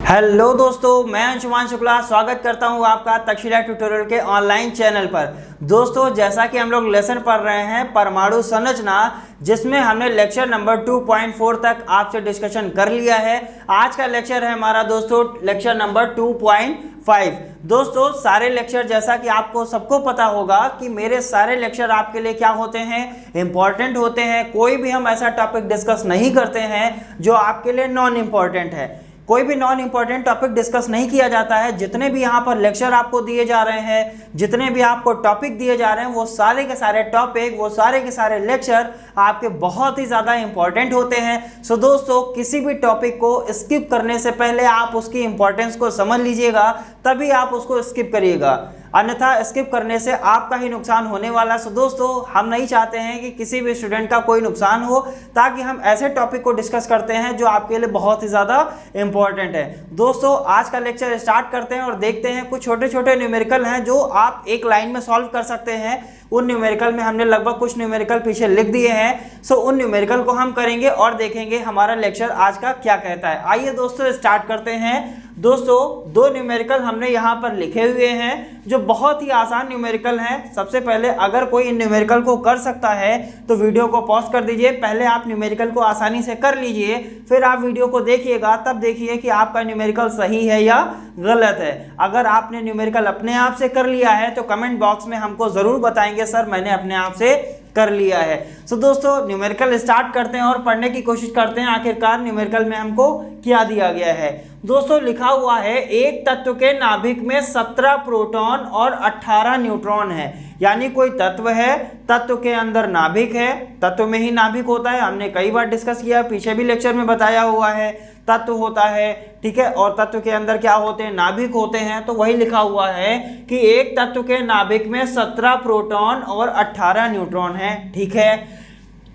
Hello दोस्तों, मैं अंशुमान शुक्ला स्वागत करता हूं आपका तक्षशिला ट्यूटोरियल के ऑनलाइन चैनल पर। दोस्तों, जैसा कि हम लोग लेसन पढ़ रहे हैं परमाणु संरचना, जिसमें हमने लेक्चर नंबर 2.4 तक आपसे डिस्कशन कर लिया है। आज का लेक्चर है हमारा दोस्तों लेक्चर नंबर 2.5। दोस्तों, सारे लेक्चर जैसा कि आपको सबको पता होगा कि मेरे सारे लेक्चर आपके लिए क्या होते हैं, इंपॉर्टेंट होते हैं। कोई भी हम ऐसा टॉपिक डिस्कस नहीं करते हैं जो आपके लिए नॉन इम्पॉर्टेंट है। कोई भी नॉन इंपॉर्टेंट टॉपिक डिस्कस नहीं किया जाता है। जितने भी यहाँ पर लेक्चर आपको दिए जा रहे हैं, जितने भी आपको टॉपिक दिए जा रहे हैं, वो सारे के सारे टॉपिक, वो सारे के सारे लेक्चर आपके बहुत ही ज़्यादा इंपॉर्टेंट होते हैं। सो दोस्तों, किसी भी टॉपिक को स्किप करने से पहले आप उसकी इंपॉर्टेंस को समझ लीजिएगा, तभी आप उसको स्किप करिएगा, अन्यथा स्किप करने से आपका ही नुकसान होने वाला। सो दोस्तों, हम नहीं चाहते हैं कि किसी भी स्टूडेंट का कोई नुकसान हो, ताकि हम ऐसे टॉपिक को डिस्कस करते हैं जो आपके लिए बहुत ही ज़्यादा इंपॉर्टेंट है। दोस्तों, आज का लेक्चर स्टार्ट करते हैं और देखते हैं कुछ छोटे छोटे न्यूमेरिकल हैं जो आप एक लाइन में सॉल्व कर सकते हैं। उन न्यूमेरिकल में हमने लगभग कुछ न्यूमेरिकल पीछे लिख दिए हैं। सो उन न्यूमेरिकल को हम करेंगे और देखेंगे हमारा लेक्चर आज का क्या कहता है। आइए दोस्तों, स्टार्ट करते हैं। दोस्तों, दो न्यूमेरिकल हमने यहाँ पर लिखे हुए हैं जो बहुत ही आसान न्यूमेरिकल हैं। सबसे पहले अगर कोई इन न्यूमेरिकल को कर सकता है तो वीडियो को पॉज कर दीजिए, पहले आप न्यूमेरिकल को आसानी से कर लीजिए, फिर आप वीडियो को देखिएगा, तब देखिए कि आपका न्यूमेरिकल सही है या गलत है। अगर आपने न्यूमेरिकल अपने आप से कर लिया है तो कमेंट बॉक्स में हमको ज़रूर बताएंगे, सर मैंने अपने आप से कर लिया है। सो दोस्तों, न्यूमेरिकल स्टार्ट करते हैं और पढ़ने की कोशिश करते हैं आखिरकार न्यूमेरिकल में हमको क्या दिया गया है। दोस्तों, लिखा हुआ है एक तत्व के नाभिक में 17 प्रोटॉन और 18 न्यूट्रॉन है। यानी कोई तत्व है, तत्व के अंदर नाभिक है, तत्व में ही नाभिक होता है, हमने कई बार डिस्कस किया, पीछे भी लेक्चर में बताया हुआ है। तत्व होता है, ठीक है, और तत्व के अंदर क्या होते हैं, नाभिक होते हैं। तो वही लिखा हुआ है कि एक तत्व के नाभिक में 17 प्रोटॉन और 18 न्यूट्रॉन है, ठीक है।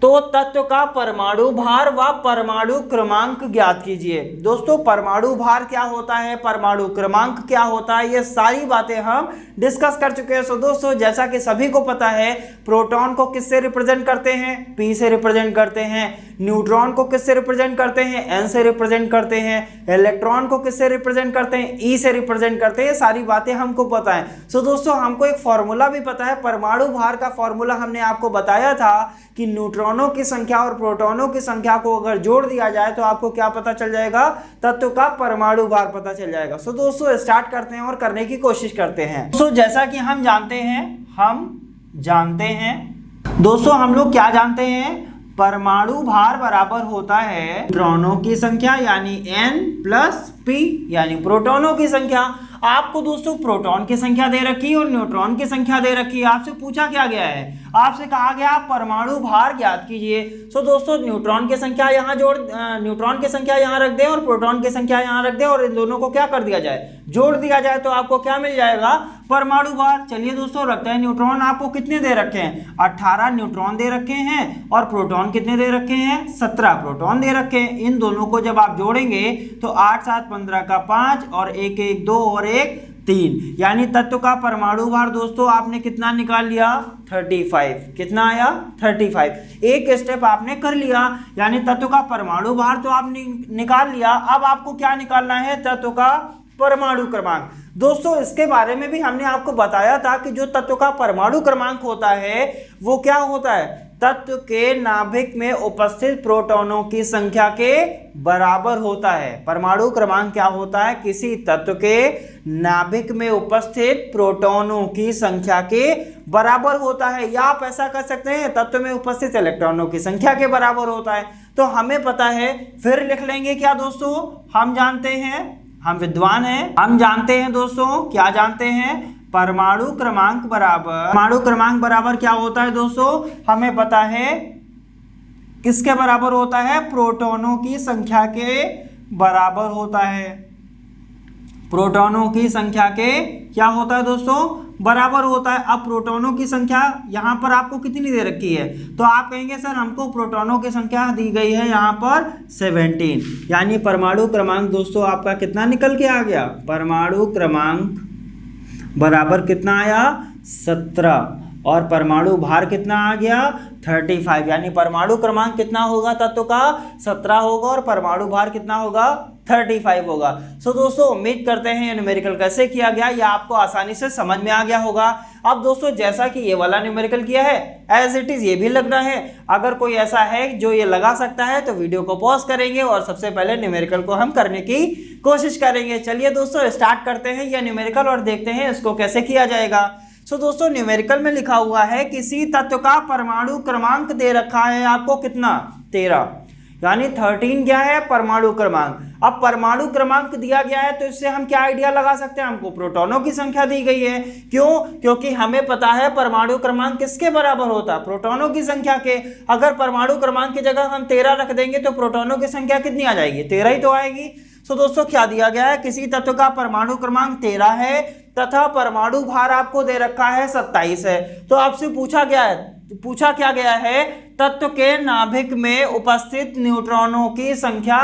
तो तत्व का परमाणु भार व परमाणु क्रमांक ज्ञात कीजिए। दोस्तों, परमाणु भार क्या होता है, परमाणु क्रमांक क्या होता है, ये सारी बातें हम डिस्कस कर चुके हैं। सो दोस्तों, जैसा कि सभी को पता है, प्रोटॉन को किससे रिप्रेजेंट करते हैं, P से रिप्रेजेंट करते हैं। न्यूट्रॉन को किससे रिप्रेजेंट करते हैं, N से रिप्रेजेंट करते हैं। इलेक्ट्रॉन को किससे रिप्रेजेंट करते हैं, E से रिप्रेजेंट करते हैं। सारी बातें हमको पता है। सो दोस्तों, हमको एक फॉर्मूला भी पता है, परमाणु भार का फॉर्मूला हमने आपको बताया था कि न्यूट्रॉनों की संख्या और प्रोटॉनों की संख्या को अगर जोड़ दिया जाए तो आपको क्या पता चल जाएगा, तत्व का परमाणु भार पता चल जाएगा। सो दोस्तों, स्टार्ट करते हैं और करने की कोशिश करते हैं। दोस्तों, जैसा कि हम जानते हैं दोस्तों, हम लोग क्या जानते हैं, परमाणु भार बराबर होता है न्यूट्रॉनों की संख्या यानी N प्लस P यानी प्रोटॉनों की संख्या। आपको दोस्तों प्रोटॉन की संख्या दे रखी है और न्यूट्रॉन की संख्या दे रखी है। आपसे पूछा क्या गया है, आपसे कहा गया आप परमाणु भार ज्ञात कीजिए। सो दोस्तों, न्यूट्रॉन की संख्या यहाँ रख दें और प्रोटॉन की संख्या यहाँ रख दें और इन दोनों को क्या कर दिया जाए, जोड़ दिया जाए, तो आपको क्या मिल जाएगा, परमाणु भार। चलिए दोस्तों, रखते हैं। न्यूट्रॉन आपको कितने दे रखे हैं, 18 न्यूट्रॉन दे रखे हैं और प्रोटॉन कितने दे रखे हैं, 17 प्रोटॉन दे रखे हैं। इन दोनों को जब आप जोड़ेंगे तो 8 7 15 का 5 और 1 1 2 और 1 3, यानी तत्व का परमाणु भार दोस्तों आपने कितना निकाल लिया, 35। कितना आया, 35। एक स्टेप आपने कर लिया, यानी तत्व का परमाणु भार तो आपने निकाल लिया। अब आपको क्या निकालना है, तत्व का परमाणु क्रमांक। दोस्तों, इसके बारे में भी हमने आपको बताया था कि जो तत्व का परमाणु क्रमांक होता है वो क्या होता है, तत्व के नाभिक में उपस्थित प्रोटॉनों की संख्या के बराबर होता है। परमाणु क्रमांक क्या होता है, किसी तत्व के नाभिक में उपस्थित प्रोटॉनों की संख्या के बराबर होता है, या आप ऐसा कर सकते हैं तत्व में उपस्थित इलेक्ट्रॉनों की संख्या के बराबर होता है। तो हमें पता है, फिर लिख लेंगे क्या दोस्तों, हम जानते हैं, हम विद्वान हैं, हम जानते हैं दोस्तों, क्या जानते हैं, परमाणु क्रमांक बराबर क्या होता है दोस्तों, हमें पता है किसके बराबर होता है, प्रोटॉनों की संख्या के बराबर होता है। प्रोटॉनों की संख्या के क्या होता है दोस्तों, बराबर होता है। अब प्रोटॉनों की संख्या यहाँ पर आपको कितनी दे रखी है, तो आप कहेंगे सर हमको प्रोटॉनों की संख्या दी गई है यहाँ पर 17, यानी परमाणु क्रमांक दोस्तों आपका कितना निकल के आ गया, परमाणु क्रमांक बराबर कितना आया, 17, और परमाणु भार कितना आ गया, 35, यानी परमाणु क्रमांक कितना होगा, तत्व का 17 होगा और परमाणु भार कितना होगा, 35 होगा। सो दोस्तों उम्मीद करते हैं ये न्यूमेरिकल कैसे किया गया या आपको आसानी से समझ में आ गया होगा। अब दोस्तों जैसा कि ये वाला न्यूमेरिकल किया है एज इट इज ये भी लगना है। अगर कोई ऐसा है जो ये लगा सकता है तो वीडियो को पॉज करेंगे और सबसे पहले न्यूमेरिकल को हम करने की कोशिश करेंगे। चलिए दोस्तों स्टार्ट करते हैं ये न्यूमेरिकल और देखते हैं इसको कैसे किया जाएगा। सो दोस्तों न्यूमेरिकल में लिखा हुआ है किसी तत्व का परमाणु क्रमांक दे रखा है आपको कितना 13, यानी 13 क्या है परमाणु क्रमांक। अब परमाणु क्रमांक दिया गया है तो इससे हम क्या आइडिया लगा सकते हैं, हमको प्रोटॉनों की संख्या दी गई है। क्यों? क्योंकि हमें पता है परमाणु क्रमांक किसके बराबर होता है, प्रोटॉनों की संख्या के। अगर परमाणु क्रमांक की जगह हम 13 रख देंगे तो प्रोटॉनों की संख्या कितनी आ जाएगी, 13 ही तो आएगी। सो दोस्तों क्या दिया गया है, किसी तत्व का परमाणु क्रमांक 13 है तथा परमाणु भार आपको दे रखा है 27 है। तो आपसे पूछा क्या गया है, तत्व के नाभिक में उपस्थित न्यूट्रॉनों की संख्या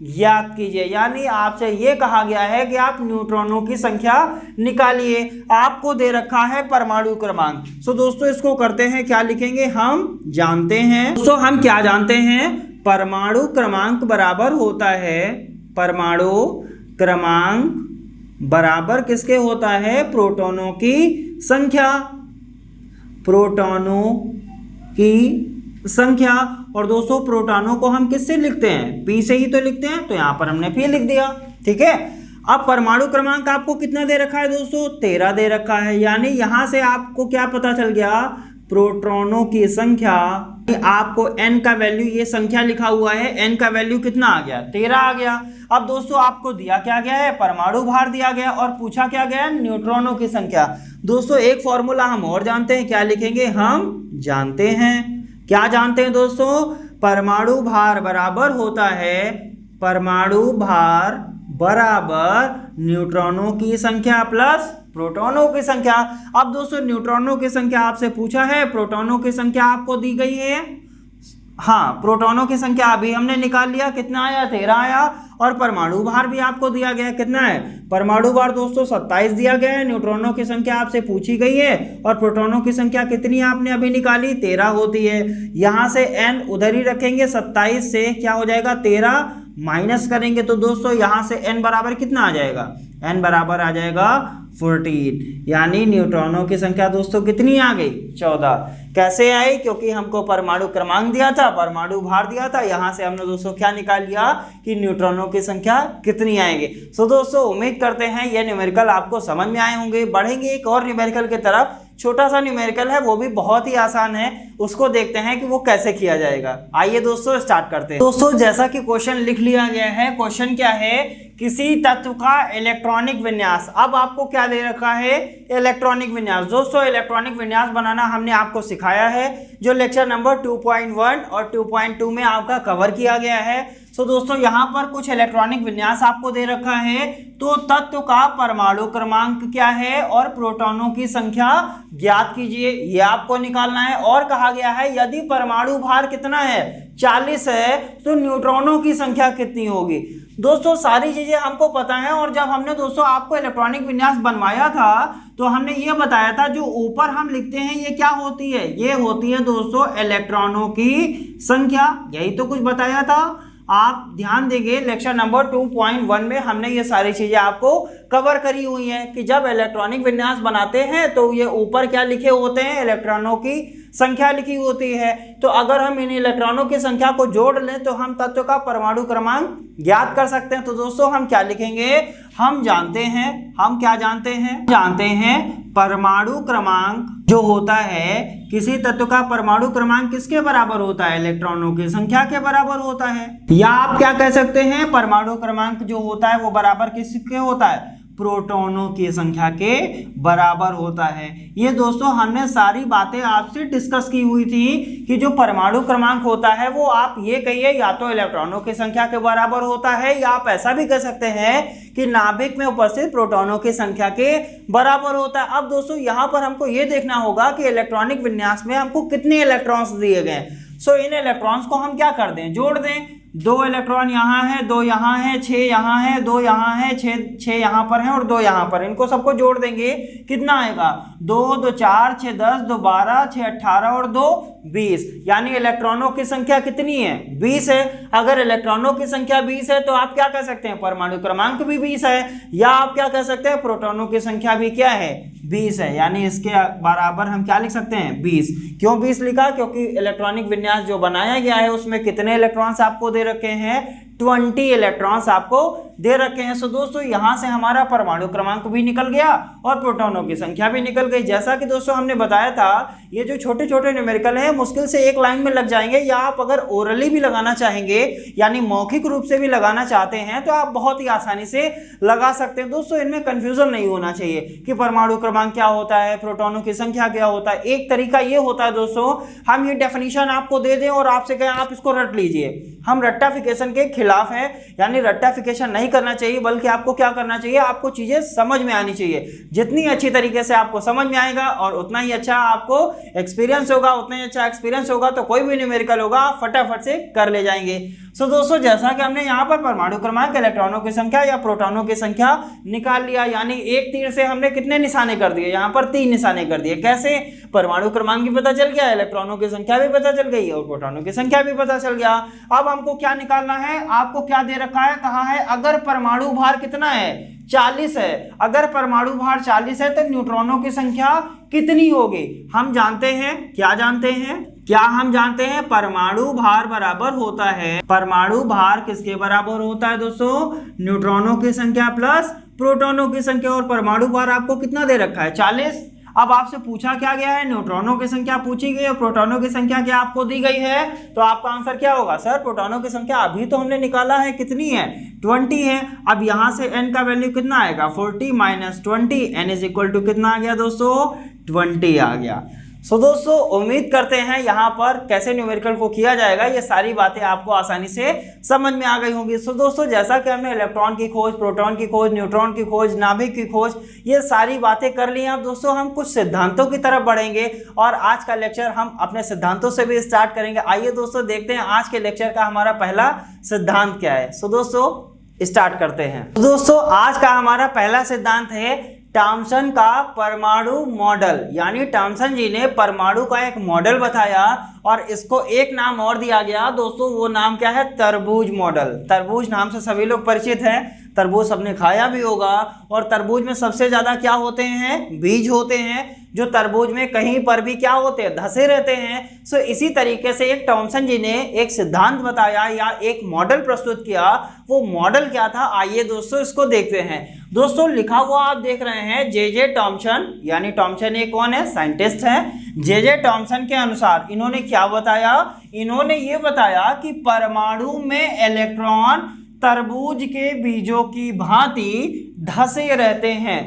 ज्ञात कीजिए। यानी आपसे ये कहा गया है कि आप न्यूट्रॉनों की संख्या निकालिए, आपको दे रखा है परमाणु क्रमांक। सो दोस्तों इसको करते हैं, क्या लिखेंगे, हम जानते हैं दोस्तों, हम क्या जानते हैं, परमाणु क्रमांक बराबर होता है, परमाणु क्रमांक बराबर किसके होता है, प्रोटॉनों की संख्या, प्रोटॉनों की संख्या। और दोस्तों प्रोटॉनों को हम किससे लिखते हैं, पी से ही तो लिखते हैं, तो यहां पर हमने पी लिख दिया। ठीक है, अब परमाणु क्रमांक आपको कितना दे रखा है दोस्तों, 13 दे रखा है। यानी यहां से आपको क्या पता चल गया, प्रोटॉनों की संख्या, आपको n का वैल्यू, ये संख्या लिखा हुआ है, n का वैल्यू कितना आ गया, 13 आ गया। अब दोस्तों आपको दिया क्या गया है, परमाणु भार दिया गया और पूछा क्या गया, न्यूट्रॉनों की संख्या। दोस्तों एक फॉर्मूला हम और जानते हैं, क्या लिखेंगे, हम जानते हैं, क्या जानते हैं दोस्तों, परमाणु भार बराबर होता है, परमाणु भार बराबर न्यूट्रॉनों की संख्या प्लस प्रोटॉनों की संख्या। अब दोस्तों न्यूट्रॉनों की संख्या आपसे पूछा है, प्रोटॉनों की संख्या आपको दी गई है। हाँ, प्रोटॉनों की संख्या अभी हमने निकाल लिया, कितना आया, 13 आया। और परमाणु भार भी आपको दिया गया है, कितना है, परमाणु भार दोस्तों 27 दिया गया है। न्यूट्रॉनों की संख्या आपसे पूछी गई है और प्रोटॉनों की संख्या कितनी आपने अभी निकाली, 13 होती है। यहां से n उधर ही रखेंगे, 27 से क्या हो जाएगा, 13 माइनस करेंगे तो दोस्तों यहां से n बराबर कितना आ जाएगा, n बराबर आ जाएगा 14। यानी न्यूट्रॉनों की संख्या दोस्तों कितनी आ गई, 14। कैसे आई, क्योंकि हमको परमाणु क्रमांक दिया था, परमाणु भार दिया था, यहां से हमने दोस्तों क्या निकाल लिया कि न्यूट्रॉनों की संख्या कितनी आएंगे। सो दोस्तों उम्मीद करते हैं ये न्यूमेरिकल आपको समझ में आए होंगे। बढ़ेंगे एक और न्यूमेरिकल की तरफ, छोटा सा न्यूमेरिकल है, वो भी बहुत ही आसान है, उसको देखते हैं कि वो कैसे किया जाएगा। आइए दोस्तों स्टार्ट करते हैं। दोस्तों जैसा कि क्वेश्चन लिख लिया गया है, क्वेश्चन क्या है, किसी तत्व का इलेक्ट्रॉनिक विन्यास। अब आपको क्या दे रखा है, इलेक्ट्रॉनिक विन्यास। दोस्तों इलेक्ट्रॉनिक विन्यास बनाना हमने आपको सिखाया है, जो लेक्चर नंबर 2.1 और 2.2 में आपका कवर किया गया है। सो दोस्तों यहाँ पर कुछ इलेक्ट्रॉनिक विन्यास आपको दे रखा है, तो तत्व का परमाणु क्रमांक क्या है और प्रोटॉनों की संख्या ज्ञात कीजिए, ये आपको निकालना है। और कहा गया है यदि परमाणु भार कितना है, 40 है, तो न्यूट्रॉनों की संख्या कितनी होगी। दोस्तों सारी चीजें हमको पता है, और जब हमने दोस्तों आपको इलेक्ट्रॉनिक विन्यास बनवाया था तो हमने ये बताया था, जो ऊपर हम लिखते हैं ये क्या होती है, ये होती है दोस्तों इलेक्ट्रॉनों की संख्या, यही तो कुछ बताया था। आप ध्यान देंगे लेक्चर नंबर 2.1 में हमने ये सारी चीजें आपको कवर करी हुई हैं कि जब इलेक्ट्रॉनिक विन्यास बनाते हैं तो ये ऊपर क्या लिखे होते हैं, इलेक्ट्रॉनों की संख्या लिखी होती है। तो अगर हम इन इलेक्ट्रॉनों की संख्या को जोड़ लें तो हम तत्व का परमाणु क्रमांक ज्ञात कर सकते हैं। तो दोस्तों हम क्या लिखेंगे, हम जानते हैं, हम क्या जानते हैं, जानते हैं परमाणु क्रमांक जो होता है, किसी तत्व का परमाणु क्रमांक किसके बराबर होता है, इलेक्ट्रॉनों की संख्या के बराबर होता है। या आप क्या कह सकते हैं, परमाणु क्रमांक जो होता है वो बराबर किसके होता है, प्रोटॉनों की संख्या के बराबर होता है। ये दोस्तों हमने सारी बातें आपसे डिस्कस की हुई थी कि जो परमाणु क्रमांक होता है वो आप ये कहिए या तो इलेक्ट्रॉनों की संख्या के बराबर होता है, या आप ऐसा भी कह सकते हैं कि नाभिक में उपस्थित प्रोटॉनों की संख्या के बराबर होता है। अब दोस्तों यहाँ पर हमको ये देखना होगा कि इलेक्ट्रॉनिक विन्यास में हमको कितने इलेक्ट्रॉन्स दिए गए। सो इन इलेक्ट्रॉन्स को हम क्या कर दें, जोड़ दें। 2 इलेक्ट्रॉन यहाँ है, 2 यहाँ है, 6 यहाँ है, 2 यहाँ है, 6 यहाँ पर है और 2 यहाँ पर, इनको सबको जोड़ देंगे कितना आएगा 2 2 4 6 10 2 12 6 18 और 2 20। यानी इलेक्ट्रॉनों की संख्या कितनी है 20 है। अगर इलेक्ट्रॉनों की संख्या 20 है तो आप क्या कह सकते हैं परमाणु क्रमांक भी 20 है, या आप क्या कह सकते हैं प्रोटॉनों की संख्या भी क्या है 20 है। यानी इसके बराबर हम क्या लिख सकते हैं 20। क्यों 20 लिखा, क्योंकि इलेक्ट्रॉनिक विन्यास जो बनाया गया है उसमें कितने इलेक्ट्रॉन्स आपको दे रखे हैं 20 इलेक्ट्रॉन्स आपको दे रखे हैं। सो दोस्तों यहां से हमारा परमाणु क्रमांक भी निकल गया और प्रोटॉनों की संख्या भी निकल गई। जैसा कि दोस्तों हमने बताया था ये जो छोटे छोटे न्यूमेरिकल हैं मुश्किल से एक लाइन में लग जाएंगे, या आप अगर ओरली भी लगाना चाहेंगे यानी मौखिक रूप से भी लगाना चाहते हैं तो आप बहुत ही आसानी से लगा सकते हैं। दोस्तों इनमें कंफ्यूजन नहीं होना चाहिए कि परमाणु क्रमांक क्या होता है, प्रोटॉनों की संख्या क्या होता है। एक तरीका ये होता है दोस्तों हम ये डेफिनेशन आपको दे दें और आपसे कहें आप इसको रट लीजिए। हम रट्टाफिकेशन के खिलाफ है, यानी रट्टाफिकेशन नहीं करना चाहिए, बल्कि आपको क्या करना चाहिए आपको चीजें समझ में आनी चाहिए। जितनी अच्छी तरीके से आपको समझ में आएगा और उतना ही अच्छा आपको एक्सपीरियंस होगा, उतना ही अच्छा एक्सपीरियंस होगा तो कोई भी न्यूमेरिकल होगा आप फटाफट से कर ले जाएंगे। सो दोस्तों जैसा कि हमने यहाँ पर परमाणु क्रमांक, इलेक्ट्रॉनों की संख्या या प्रोटॉनों की संख्या निकाल लिया, यानी एक तीर से हमने कितने निशाने कर दिए, यहाँ पर 3 निशाने कर दिए। कैसे, परमाणु क्रमांक भी पता चल गया, इलेक्ट्रॉनों की संख्या भी पता चल गई और प्रोटॉनों की संख्या भी पता चल गया। अब हमको क्या निकालना है, आपको क्या दे रखा है, कहा है अगर परमाणु भार कितना है 40 है, अगर परमाणु भार 40 है तो न्यूट्रॉनों की संख्या कितनी होगी। हम जानते हैं, क्या जानते हैं, क्या हम जानते हैं परमाणु भार बराबर होता है, परमाणु भार किसके बराबर होता है दोस्तों, न्यूट्रॉनों की संख्या प्लस प्रोटॉनों की संख्या। और परमाणु भार आपको कितना दे रखा है 40। अब आपसे पूछा क्या गया है, न्यूट्रॉनों की संख्या पूछी गई है, प्रोटॉनों की संख्या क्या आपको दी गई है, तो आपका आंसर क्या होगा सर प्रोटॉनों की संख्या अभी तो हमने निकाला है कितनी है 20 है। अब यहां से n का वैल्यू कितना आएगा 40 minus 20, n is equal to कितना आ गया दोस्तों 20 आ गया। सो दोस्तों उम्मीद करते हैं यहाँ पर कैसे न्यूमेरिकल को किया जाएगा ये सारी बातें आपको आसानी से समझ में आ गई होंगी। सो दोस्तों जैसा कि हमने इलेक्ट्रॉन की खोज, प्रोटॉन की खोज, न्यूट्रॉन की खोज, नाभिक की खोज, ये सारी बातें कर ली हैं। अब दोस्तों हम कुछ सिद्धांतों की तरफ बढ़ेंगे और आज का लेक्चर हम अपने सिद्धांतों से भी स्टार्ट करेंगे। आइए दोस्तों देखते हैं आज के लेक्चर का हमारा पहला सिद्धांत क्या है। सो दोस्तों स्टार्ट करते हैं। तो दोस्तों आज का हमारा पहला सिद्धांत है थॉमसन का परमाणु मॉडल, यानी थॉमसन जी ने परमाणु का एक मॉडल बताया और इसको एक नाम और दिया गया दोस्तों, वो नाम क्या है तरबूज मॉडल। तरबूज नाम से सभी लोग परिचित हैं, तरबूज सबने खाया भी होगा और तरबूज में सबसे ज्यादा क्या होते हैं बीज होते हैं, जो तरबूज में कहीं पर भी क्या होते हैं धसे रहते हैं। सो इसी तरीके से एक थॉमसन जी ने एक सिद्धांत बताया या एक मॉडल प्रस्तुत किया। वो मॉडल क्या था आइए दोस्तों इसको देखते हैं। दोस्तों लिखा हुआ आप देख रहे हैं जे थॉमसन, यानी थॉमसन ये कौन है साइंटिस्ट हैं। जे थॉमसन के अनुसार इन्होंने क्या बताया, इन्होंने ये बताया कि परमाणु में इलेक्ट्रॉन तरबूज के बीजों की भांति धसे रहते हैं।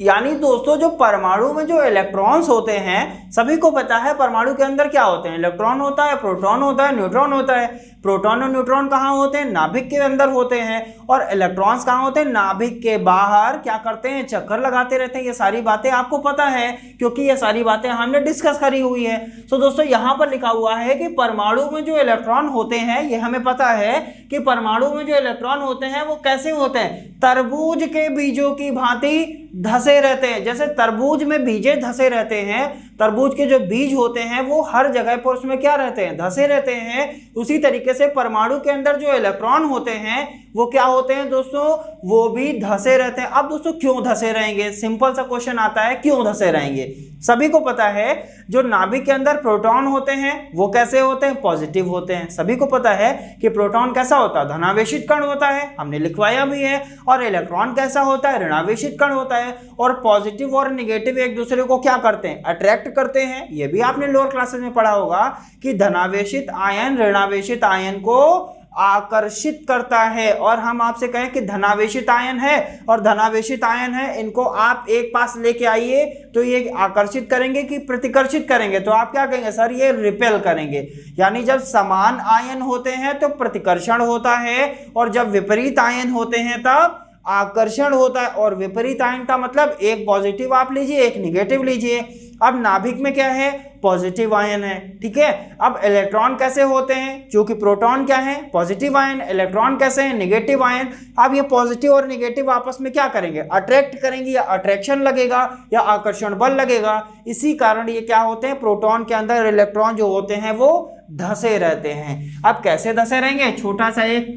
यानी दोस्तों जो परमाणु में जो इलेक्ट्रॉन्स होते हैं सभी को पता है परमाणु के अंदर क्या होते हैं, इलेक्ट्रॉन होता है, प्रोटॉन होता है, न्यूट्रॉन होता है। प्रोटॉन और न्यूट्रॉन कहाँ होते हैं, नाभिक के अंदर होते हैं। और इलेक्ट्रॉन्स कहाँ होते हैं, नाभिक के बाहर क्या करते हैं, चक्कर लगाते रहते हैं। ये सारी बातें आपको पता है क्योंकि ये सारी बातें हमने डिस्कस करी हुई है। तो दोस्तों यहाँ पर लिखा हुआ है कि परमाणु में जो इलेक्ट्रॉन होते हैं, ये हमें पता है कि परमाणु में जो इलेक्ट्रॉन होते हैं वो कैसे होते हैं, तरबूज के बीजों की भांति धसे रहते हैं। जैसे तरबूज में बीजे धसे रहते हैं, तरबूज के जो बीज होते हैं वो हर जगह पर उसमें क्या रहते हैं धसे रहते हैं, उसी तरीके से परमाणु के अंदर जो इलेक्ट्रॉन होते हैं वो क्या होते हैं दोस्तों, वो भी धसे रहते हैं। अब दोस्तों क्यों धसे रहेंगे, सिंपल सा क्वेश्चन आता है क्यों धसे रहेंगे। सभी को पता है जो नाभिक के अंदर प्रोटॉन होते हैं वो कैसे होते हैं, पॉजिटिव होते हैं। सभी को पता है कि प्रोटॉन कैसा होता है, धनावेशित कण होता है, हमने लिखवाया भी है। और इलेक्ट्रॉन कैसा होता है, ऋणावेशित कण होता है। और पॉजिटिव और निगेटिव एक दूसरे को क्या करते हैं, अट्रैक्ट करते हैं। ये भी आपने लोअर क्लासेस में पढ़ा होगा कि धनावेशित आयन ऋणावेशित आयन को आकर्षित करता है। और हम आपसे कहें कि धनावेशित आयन है और धनावेशित आयन है, इनको आप एक पास लेके आइए तो ये आकर्षित करेंगे कि प्रतिकर्षित करेंगे, तो आप क्या कहेंगे सर, ये रिपेल करेंगे। यानी जब समान आयन होते हैं तो प्रतिकर्षण होता है और जब विपरीत आयन होते हैं तब आकर्षण होता है। और विपरीत आयन का मतलब एक पॉजिटिव आप लीजिए एक निगेटिव लीजिए। अब नाभिक में क्या है, पॉजिटिव आयन है, ठीक है। अब इलेक्ट्रॉन कैसे होते हैं, क्योंकि प्रोटॉन क्या है, पॉजिटिव आयन, इलेक्ट्रॉन कैसे हैं, नेगेटिव आयन। अब ये पॉजिटिव और नेगेटिव आपस में क्या करेंगे, अट्रैक्ट करेंगे, या अट्रैक्शन लगेगा या आकर्षण बल लगेगा। इसी कारण ये क्या होते हैं, प्रोटॉन के अंदर इलेक्ट्रॉन जो होते हैं वो धंसे रहते हैं। अब कैसे धंसे रहेंगे, छोटा सा एक,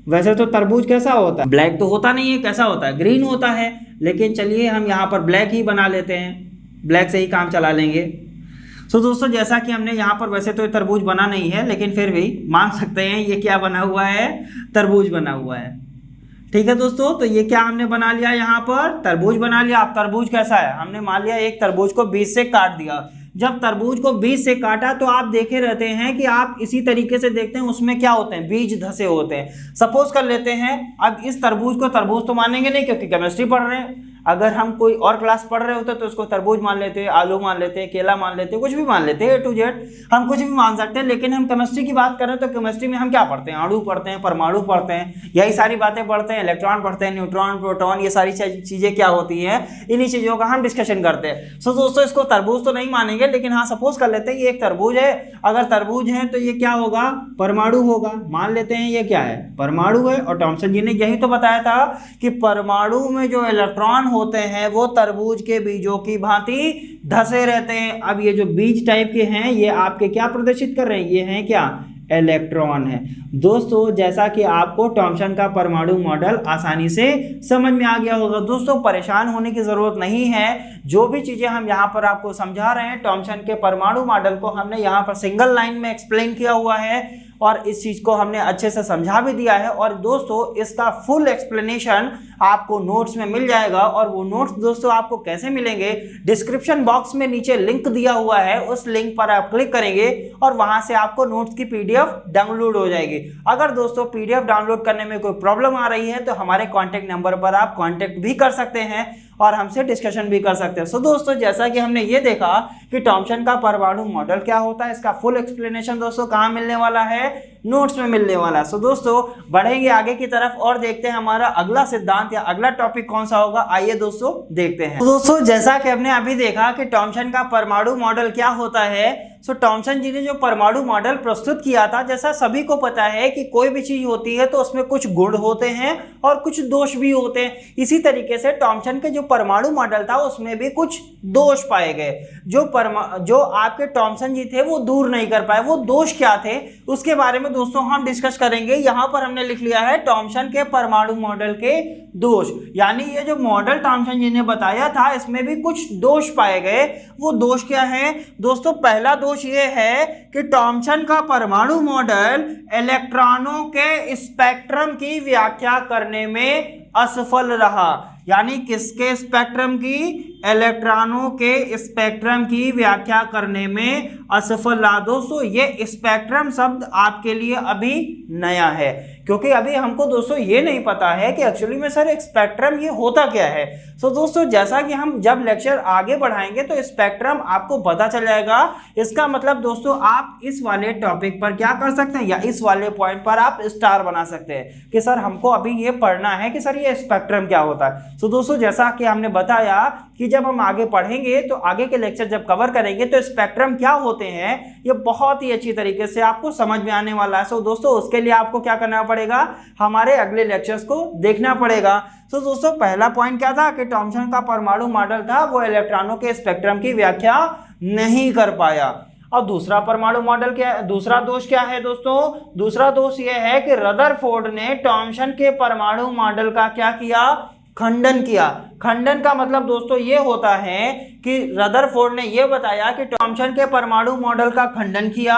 वैसे तो तरबूज कैसा होता है, ब्लैक तो होता नहीं है, कैसा होता है, ग्रीन होता है, लेकिन चलिए हम यहाँ पर ब्लैक ही बना लेते हैं, ब्लैक से ही काम चला लेंगे। तो दोस्तों जैसा कि हमने यहाँ पर, वैसे तो ये तरबूज बना नहीं है, लेकिन फिर भी मान सकते हैं ये क्या बना हुआ है, तरबूज बना हुआ है, ठीक है दोस्तों। तो ये क्या हमने बना लिया, यहाँ पर तरबूज बना लिया। अब तरबूज कैसा है, हमने मान लिया एक तरबूज को बीच से काट दिया। जब तरबूज को बीज से काटा तो आप देखे रहते हैं कि आप इसी तरीके से देखते हैं उसमें क्या होते हैं, बीज धसे होते हैं। सपोज कर लेते हैं, अब इस तरबूज को तरबूज तो मानेंगे नहीं क्योंकि केमिस्ट्री पढ़ रहे हैं। अगर हम कोई और क्लास पढ़ रहे होते तो उसको तरबूज मान लेते, आलू मान लेते, केला मान लेते, कुछ भी मान लेते, A to Z हम कुछ भी मान सकते हैं। लेकिन हम केमिस्ट्री की बात कर रहे हैं तो केमिस्ट्री में हम क्या पढ़ते हैं, अणु पढ़ते हैं, परमाणु पढ़ते हैं, यही सारी बातें पढ़ते हैं, इलेक्ट्रॉन पढ़ते हैं, न्यूट्रॉन, प्रोटॉन, ये सारी चीजें क्या होती हैं, इन्हीं चीजों का हम डिस्कशन करते हैं। सो दोस्तों इसको तरबूज तो नहीं मानेंगे, लेकिन हाँ सपोज कर लेते हैं ये एक तरबूज है। अगर तरबूज है तो ये क्या होगा, परमाणु होगा, मान लेते हैं ये क्या है, परमाणु है। और टॉमसन जी ने यही तो बताया था कि परमाणु में जो इलेक्ट्रॉन होते हैं वो तरबूज के बीजों की भांति धसे रहते हैं। अब ये जो बीज टाइप के हैं ये आपके क्या प्रदर्शित कर रहे हैं, ये हैं क्या, इलेक्ट्रॉन है। दोस्तों जैसा कि आपको टॉमसन का परमाणु मॉडल आसानी से समझ में आ गया होगा, दोस्तों परेशान होने की जरूरत नहीं है। जो भी चीजें हम यहाँ पर आपको समझा रहे हैं, टॉमसन के परमाणु मॉडल को हमने यहाँ पर सिंगल लाइन में एक्सप्लेन किया हुआ है और इस चीज को हमने अच्छे से समझा भी दिया है। और दोस्तों इसका फुल एक्सप्लेनेशन आपको नोट्स में मिल जाएगा। और वो नोट्स दोस्तों आपको कैसे मिलेंगे, डिस्क्रिप्शन बॉक्स में नीचे लिंक दिया हुआ है, उस लिंक पर आप क्लिक करेंगे और वहां से आपको नोट्स की पीडीएफ डाउनलोड हो जाएगी। अगर दोस्तों पीडीएफ डाउनलोड करने में कोई प्रॉब्लम आ रही है तो हमारे कॉन्टैक्ट नंबर पर आप कॉन्टैक्ट भी कर सकते हैं और हमसे डिस्कशन भी कर सकते हैं। सो दोस्तों जैसा कि हमने ये देखा कि टॉमसन का परमाणु मॉडल क्या होता है, इसका फुल एक्सप्लेनेशन दोस्तों कहाँ मिलने वाला है, नोट्स में मिलने वाला है। सो दोस्तों बढ़ेंगे आगे की तरफ और देखते हैं हमारा अगला सिद्धांत या अगला टॉपिक कौन सा होगा। आइए दोस्तों देखते हैं। तो दोस्तों जैसा कि हमने अभी देखा कि टॉमसन का परमाणु मॉडल क्या होता है, सो टॉमसन जी ने जो परमाणु मॉडल प्रस्तुत किया था, जैसा सभी को पता है कि कोई भी चीज होती है तो उसमें कुछ गुण होते हैं और कुछ दोष भी होते हैं। इसी तरीके से टॉमसन के जो परमाणु मॉडल था उसमें भी कुछ दोष पाए गए। जो आपके टॉमसन जी थे वो दूर नहीं कर पाए। वो दोष क्या थे उसके बारे में दोस्तों हम डिस्कस करेंगे। यहाँ पर हमने लिख लिया है टॉमसन के परमाणु मॉडल के दोष, यानी ये जो मॉडल टॉमसन जी ने बताया था इसमें भी कुछ दोष पाए गए। वो दोष क्या है दोस्तों, पहला दोष ये है कि टॉमसन का परमाणु मॉडल इलेक्ट्रॉनों के स्पेक्ट्रम की व्याख्या करने में असफल रहा। यानी किसके स्पेक्ट्रम की, इलेक्ट्रॉनों के स्पेक्ट्रम की व्याख्या करने में असफल रहा। दोस्तों ये स्पेक्ट्रम शब्द आपके लिए अभी नया है, क्योंकि अभी हमको दोस्तों ये नहीं पता है कि एक्चुअली में सर स्पेक्ट्रम ये होता क्या है। सो दोस्तों जैसा कि हम जब लेक्चर आगे बढ़ाएंगे तो स्पेक्ट्रम आपको पता चल जाएगा। इसका मतलब दोस्तों आप इस वाले टॉपिक पर क्या कर सकते हैं, या इस वाले पॉइंट पर आप स्टार बना सकते हैं कि सर हमको अभी ये पढ़ना है कि सर ये स्पेक्ट्रम क्या होता है। सो दोस्तों जैसा कि हमने बताया कि जब हम आगे पढ़ेंगे तो आगे के लेक्चर जब कवर करेंगे तो स्पेक्ट्रम क्या होते हैं ये बहुत ही अच्छी तरीके से आपको समझ में आने वाला है। सो दोस्तों उसके लिए आपको क्या करना पड़ेगा, हमारे अगले लेक्चर्स को देखना पड़ेगा। तो दोस्तों पहला पॉइंट क्या था कि टॉमसन का परमाणु मॉडल था वो इलेक्ट्रॉनों के स्पेक्ट्रम की व्याख्या नहीं कर पाया। अब दूसरा परमाणु मॉडल क्या है, दूसरा दोष क्या है दोस्तों, दूसरा दोष यह है कि रदरफोर्ड ने टॉमसन के परमाणु मॉडल का क्या किया, खंडन किया। खंडन का मतलब दोस्तों ये होता है कि रदरफोर्ड ने यह बताया कि टॉमसन के परमाणु मॉडल का खंडन किया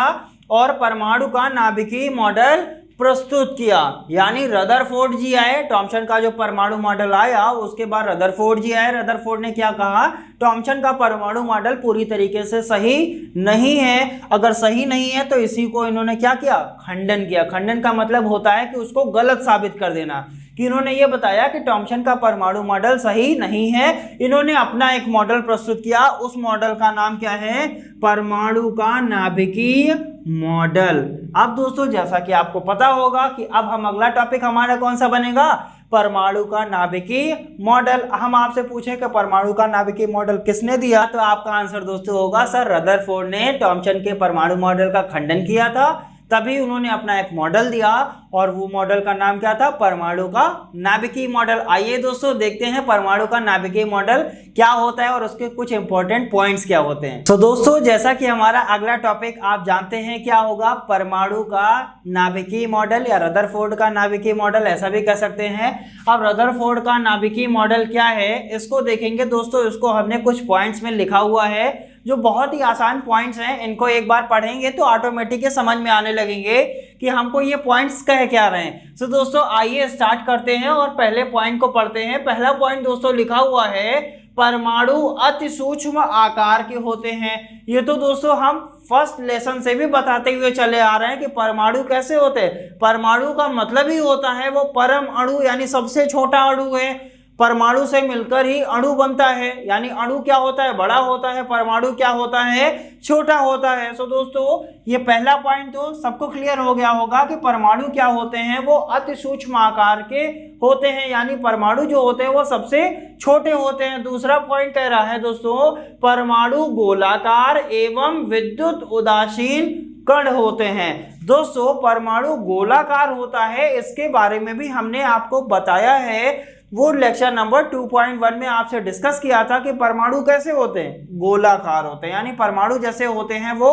और परमाणु का नाभिकीय मॉडल प्रस्तुत किया। यानी रदरफोर्ड जी आए, टॉमसन का जो परमाणु मॉडल आया उसके बाद रदरफोर्ड जी आए। रदरफोर्ड ने क्या कहा, टॉमसन का परमाणु मॉडल पूरी तरीके से सही नहीं है। अगर सही नहीं है तो इसी को इन्होंने क्या किया, खंडन किया। खंडन का मतलब होता है कि उसको गलत साबित कर देना, कि इन्होंने ये बताया कि टॉमसन का परमाणु मॉडल सही नहीं है। इन्होंने अपना एक मॉडल प्रस्तुत किया, उस मॉडल का नाम क्या है, परमाणु का नाभिकीय मॉडल। अब दोस्तों जैसा कि आपको पता होगा कि अब हम अगला टॉपिक हमारा कौन सा बनेगा, परमाणु का नाभिकीय मॉडल। हम आपसे पूछे कि परमाणु का नाभिकीय मॉडल किसने दिया, तो आपका आंसर दोस्तों होगा सर रदरफोर्ड ने थॉमसन के परमाणु मॉडल का खंडन किया था, तभी उन्होंने अपना एक मॉडल दिया और वो मॉडल का नाम क्या था, परमाणु का नाभिकीय मॉडल। आइए दोस्तों देखते हैं परमाणु का नाभिकीय मॉडल क्या होता है और उसके कुछ इंपॉर्टेंट पॉइंट्स क्या होते हैं। तो दोस्तों जैसा कि हमारा अगला टॉपिक आप जानते हैं क्या होगा, परमाणु का नाभिकीय मॉडल या रदरफोर्ड का नाभिकीय मॉडल ऐसा भी कह सकते हैं। अब रदरफोर्ड का नाभिकीय मॉडल क्या है इसको देखेंगे दोस्तों। इसको हमने कुछ पॉइंट्स में लिखा हुआ है जो बहुत ही आसान पॉइंट्स हैं, इनको एक बार पढ़ेंगे तो ऑटोमेटिक समझ में आने लगेंगे कि हमको ये पॉइंट्स कह क्या रहे हैं। तो दोस्तों आइए स्टार्ट करते हैं और पहले पॉइंट को पढ़ते हैं। पहला पॉइंट दोस्तों लिखा हुआ है परमाणु अति सूक्ष्म आकार के होते हैं। ये तो दोस्तों हम फर्स्ट लेसन से भी बताते हुए चले आ रहे हैं कि परमाणु कैसे होते हैं। परमाणु का मतलब ही होता है वो परम अणु यानी सबसे छोटा अणु है। परमाणु से मिलकर ही अणु बनता है, यानी अणु क्या होता है, बड़ा होता है, परमाणु क्या होता है, छोटा होता है। सो दोस्तों ये पहला पॉइंट तो सबको क्लियर हो गया होगा कि परमाणु क्या होते हैं, वो अति सूक्ष्म आकार के होते हैं, यानी परमाणु जो होते हैं वो सबसे छोटे होते हैं। दूसरा पॉइंट कह रहा है दोस्तों परमाणु गोलाकार एवं विद्युत उदासीन कण होते हैं। दोस्तों परमाणु गोलाकार होता है, इसके बारे में भी हमने आपको बताया है, वो लेक्चर नंबर 2.1 में आपसे डिस्कस किया था कि परमाणु कैसे होते हैं, गोलाकार होते हैं, यानी परमाणु जैसे होते हैं वो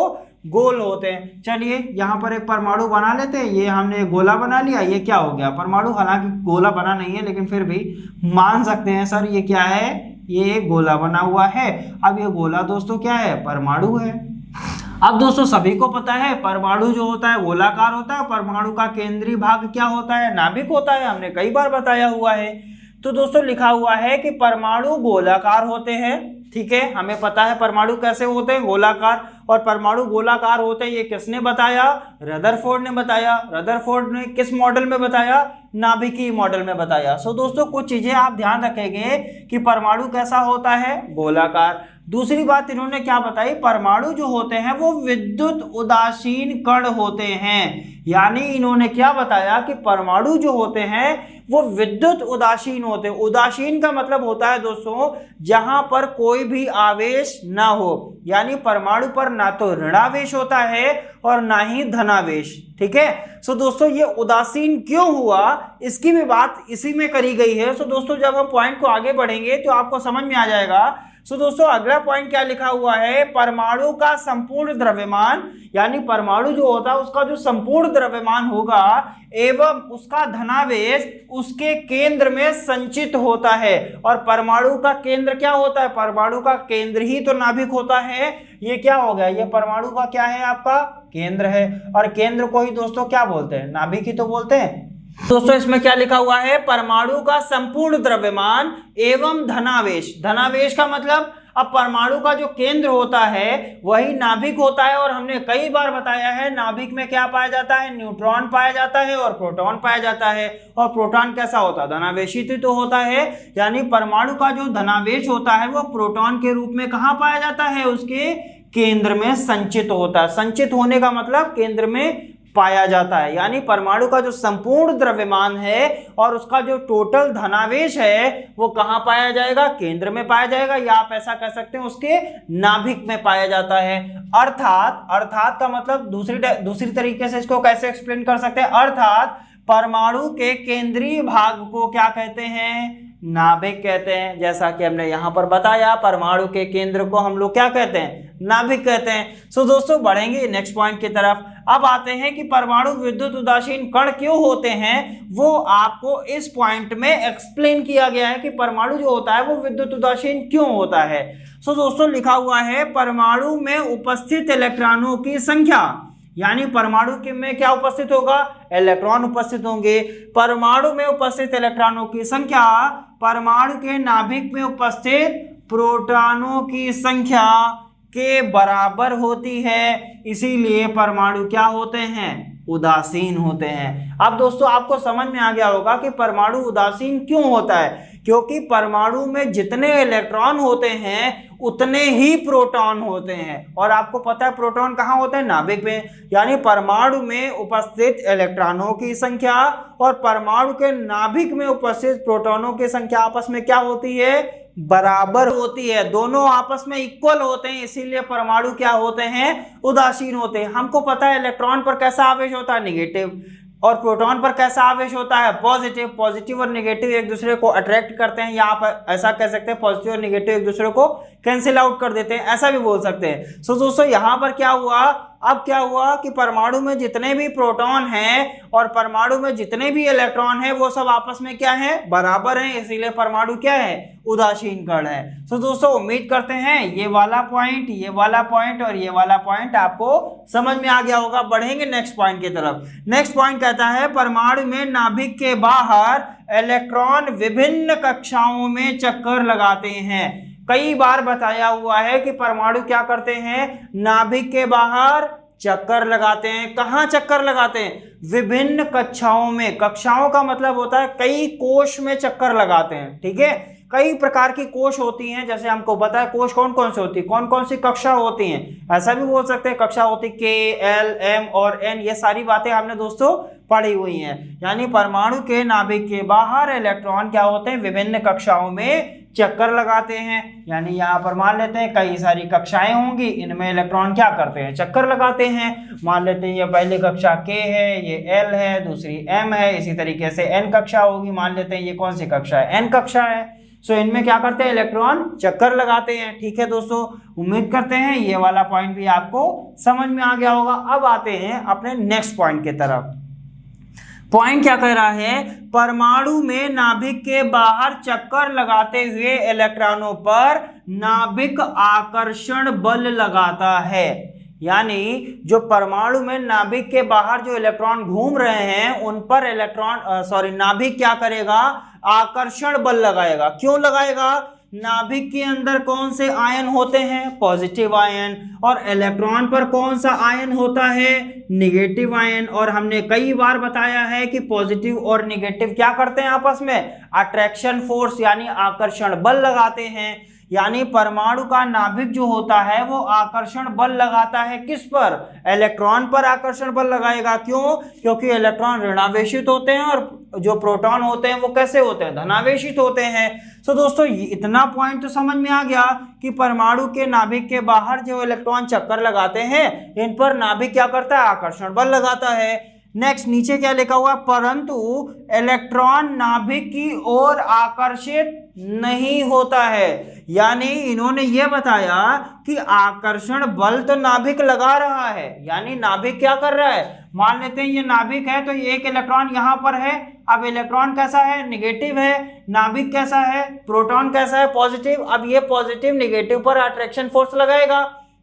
गोल होते हैं। चलिए यहाँ पर एक परमाणु बना लेते हैं। ये हमने गोला बना लिया, ये क्या हो गया, परमाणु। हालांकि गोला बना नहीं है लेकिन फिर भी मान सकते हैं सर ये क्या है, ये एक गोला बना हुआ है। अब ये गोला दोस्तों क्या है, परमाणु है। अब दोस्तों सभी को पता है परमाणु जो होता है गोलाकार होता है, परमाणु का केंद्रीय भाग क्या होता है, नाभिक होता है, हमने कई बार बताया हुआ है। तो दोस्तों लिखा हुआ है कि परमाणु गोलाकार होते हैं, ठीक है, हमें पता है परमाणु कैसे होते हैं, गोलाकार। और परमाणु गोलाकार होते हैं ये किसने बताया, रदरफोर्ड ने बताया। रदरफोर्ड ने किस मॉडल में बताया, नाभिकीय मॉडल में बताया। सो दोस्तों कुछ चीजें आप ध्यान रखेंगे कि परमाणु कैसा होता है, गोलाकार। दूसरी बात इन्होंने क्या बताई, परमाणु जो होते हैं वो विद्युत उदासीन कण होते हैं, यानी इन्होंने क्या बताया कि परमाणु जो होते हैं वो विद्युत उदासीन होते हैं। उदासीन का मतलब होता है दोस्तों जहां पर कोई भी आवेश ना हो, यानी परमाणु पर ना तो ऋणावेश होता है और ना ही धनावेश, ठीक है। सो दोस्तों ये उदासीन क्यों हुआ इसकी भी बात इसी में करी गई है। सो दोस्तों जब हम पॉइंट को आगे बढ़ेंगे तो आपको समझ में आ जाएगा। सो दोस्तों अगला पॉइंट क्या लिखा हुआ है, परमाणु का संपूर्ण द्रव्यमान, यानी परमाणु जो होता है उसका जो संपूर्ण द्रव्यमान होगा एवं उसका धनावेश उसके केंद्र में संचित होता है। और परमाणु का केंद्र क्या होता है, परमाणु का केंद्र ही तो नाभिक होता है। ये क्या हो गया, ये परमाणु का क्या है, आपका केंद्र है। और केंद्र को ही दोस्तों क्या बोलते हैं, नाभिक ही तो बोलते हैं। दोस्तों इसमें क्या लिखा हुआ है, परमाणु का संपूर्ण द्रव्यमान एवं धनावेश। धनावेश का मतलब अब परमाणु का जो केंद्र होता है वही नाभिक होता है, और हमने कई बार बताया है नाभिक में क्या पाया जाता है, न्यूट्रॉन पाया जाता है और प्रोटॉन पाया जाता है। और प्रोटॉन कैसा होता है, धनावेशित तो होता है, यानी परमाणु का जो धनावेश होता है वो प्रोटॉन के रूप में कहाँ पाया जाता है, उसके केंद्र में संचित होता है। संचित होने का मतलब केंद्र में पाया जाता है, यानी परमाणु का जो संपूर्ण द्रव्यमान है और उसका जो टोटल धनावेश है वो कहाँ पाया जाएगा, केंद्र में पाया जाएगा, या आप ऐसा कह सकते हैं उसके नाभिक में पाया जाता है। अर्थात का मतलब दूसरी तरीके से इसको कैसे एक्सप्लेन कर सकते हैं, अर्थात परमाणु के केंद्रीय भाग को क्या कहते हैं, नाभिक कहते हैं। जैसा कि हमने यहाँ पर बताया परमाणु के केंद्र को हम लोग क्या कहते हैं, नाभिक कहते हैं। सो दोस्तों बढ़ेंगे नेक्स्ट पॉइंट की तरफ। अब आते हैं कि परमाणु विद्युत उदासीन कण क्यों होते हैं, वो आपको इस पॉइंट में एक्सप्लेन किया गया है कि परमाणु जो होता है वो विद्युत उदासीन क्यों होता है। सो दोस्तों लिखा हुआ है परमाणु में उपस्थित इलेक्ट्रॉनों की संख्या, यानी परमाणु के में क्या उपस्थित होगा, इलेक्ट्रॉन उपस्थित होंगे। परमाणु में उपस्थित इलेक्ट्रॉनों की संख्या परमाणु के नाभिक में उपस्थित प्रोटॉनों की संख्या के बराबर होती है, इसीलिए परमाणु क्या होते हैं, उदासीन होते हैं। अब दोस्तों आपको समझ में आ गया होगा कि परमाणु उदासीन क्यों होता है। क्योंकि परमाणु में जितने इलेक्ट्रॉन होते हैं उतने ही प्रोटॉन होते हैं। और आपको पता है प्रोटॉन कहाँ होते हैं? नाभिक में। यानी परमाणु में उपस्थित इलेक्ट्रॉनों की संख्या और परमाणु के नाभिक में उपस्थित प्रोटॉनों की संख्या आपस में क्या होती है? बराबर होती है। दोनों आपस में इक्वल होते हैं, इसीलिए परमाणु क्या होते हैं? उदासीन होते हैं। हमको पता है इलेक्ट्रॉन पर कैसा आवेश होता है? नेगेटिव। और प्रोटॉन पर कैसा आवेश होता है? पॉजिटिव। पॉजिटिव और नेगेटिव एक दूसरे को अट्रैक्ट करते हैं। यहाँ पर ऐसा कह सकते हैं पॉजिटिव और नेगेटिव एक दूसरे को कैंसिल आउट कर देते हैं, ऐसा भी बोल सकते हैं। सो दोस्तों यहाँ पर क्या हुआ? अब क्या हुआ कि परमाणु में जितने भी प्रोटॉन हैं और परमाणु में जितने भी इलेक्ट्रॉन हैं वो सब आपस में क्या है? बराबर हैं, इसीलिए परमाणु क्या है? उदासीन कण है। तो दोस्तों उम्मीद करते हैं ये वाला पॉइंट, ये वाला पॉइंट और ये वाला पॉइंट आपको समझ में आ गया होगा। बढ़ेंगे नेक्स्ट पॉइंट की तरफ। नेक्स्ट पॉइंट कहता है परमाणु में नाभिक के बाहर इलेक्ट्रॉन विभिन्न कक्षाओं में चक्कर लगाते हैं। कई बार बताया हुआ है कि परमाणु क्या करते हैं? नाभिक के बाहर चक्कर लगाते हैं। कहाँ चक्कर लगाते हैं? विभिन्न कक्षाओं में। कक्षाओं का मतलब होता है कई कोश में चक्कर लगाते हैं। ठीक है, कई प्रकार की कोश होती हैं, जैसे हमको पता है कोश कौन कौन सी होती है, कौन कौन सी कक्षा होती हैं। ऐसा भी बोल सकते हैं कक्षा होती के, एल, एम और एन। ये सारी बातें आपने दोस्तों पढ़ी हुई हैं। यानी परमाणु के नाभिक के बाहर इलेक्ट्रॉन क्या होते हैं? विभिन्न कक्षाओं में चक्कर लगाते हैं। यानी यहाँ पर मान लेते हैं कई सारी कक्षाएं होंगी, इनमें इलेक्ट्रॉन क्या करते हैं? चक्कर लगाते हैं। मान लेते हैं ये पहली कक्षा के है, ये एल है, दूसरी एम है, इसी तरीके से एन कक्षा होगी। मान लेते हैं ये कौन सी कक्षा है? एन कक्षा है। सो इनमें क्या करते हैं? इलेक्ट्रॉन चक्कर लगाते हैं। ठीक है दोस्तों, उम्मीद करते हैं ये वाला पॉइंट भी आपको समझ में आ गया होगा। अब आते हैं अपने नेक्स्ट पॉइंट की तरफ। पॉइंट क्या कह रहा है? परमाणु में नाभिक के बाहर चक्कर लगाते हुए इलेक्ट्रॉनों पर नाभिक आकर्षण बल लगाता है। यानी जो परमाणु में नाभिक के बाहर जो इलेक्ट्रॉन घूम रहे हैं उन पर नाभिक क्या करेगा? आकर्षण बल लगाएगा। क्यों लगाएगा? नाभिक के अंदर कौन से आयन होते हैं? Positive ion. और इलेक्ट्रॉन पर कौन सा आयन होता है? Negative ion. और हमने कई बार बताया है कि पॉजिटिव और नेगेटिव क्या करते हैं आपस में? अट्रैक्शन फोर्स यानी आकर्षण बल लगाते हैं। यानी परमाणु का नाभिक जो होता है वो आकर्षण बल लगाता है। किस पर? इलेक्ट्रॉन पर आकर्षण बल लगाएगा। क्यों? क्योंकि इलेक्ट्रॉन ऋणावेशित होते हैं और जो प्रोटॉन होते हैं वो कैसे होते हैं? धनावेशित होते हैं। तो दोस्तों इतना पॉइंट तो समझ में आ गया कि परमाणु के नाभिक के बाहर जो इलेक्ट्रॉन चक्कर लगाते हैं इन पर नाभिक क्या करता है? आकर्षण बल लगाता है। नेक्स्ट नीचे क्या लिखा हुआ? परंतु इलेक्ट्रॉन नाभिक की ओर आकर्षित नहीं होता है। यानी इन्होंने ये बताया कि आकर्षण बल तो नाभिक लगा रहा है। यानी नाभिक क्या कर रहा है? मान लेते हैं ये नाभिक है तो ये एक इलेक्ट्रॉन यहाँ पर है। अब इलेक्ट्रॉन कैसा है? नेगेटिव है। नाभिक कैसा है? प्रोटॉन कैसा है? पॉजिटिव। अब ये पॉजिटिव नेगेटिव पर अट्रैक्शन फोर्स लगाएगा,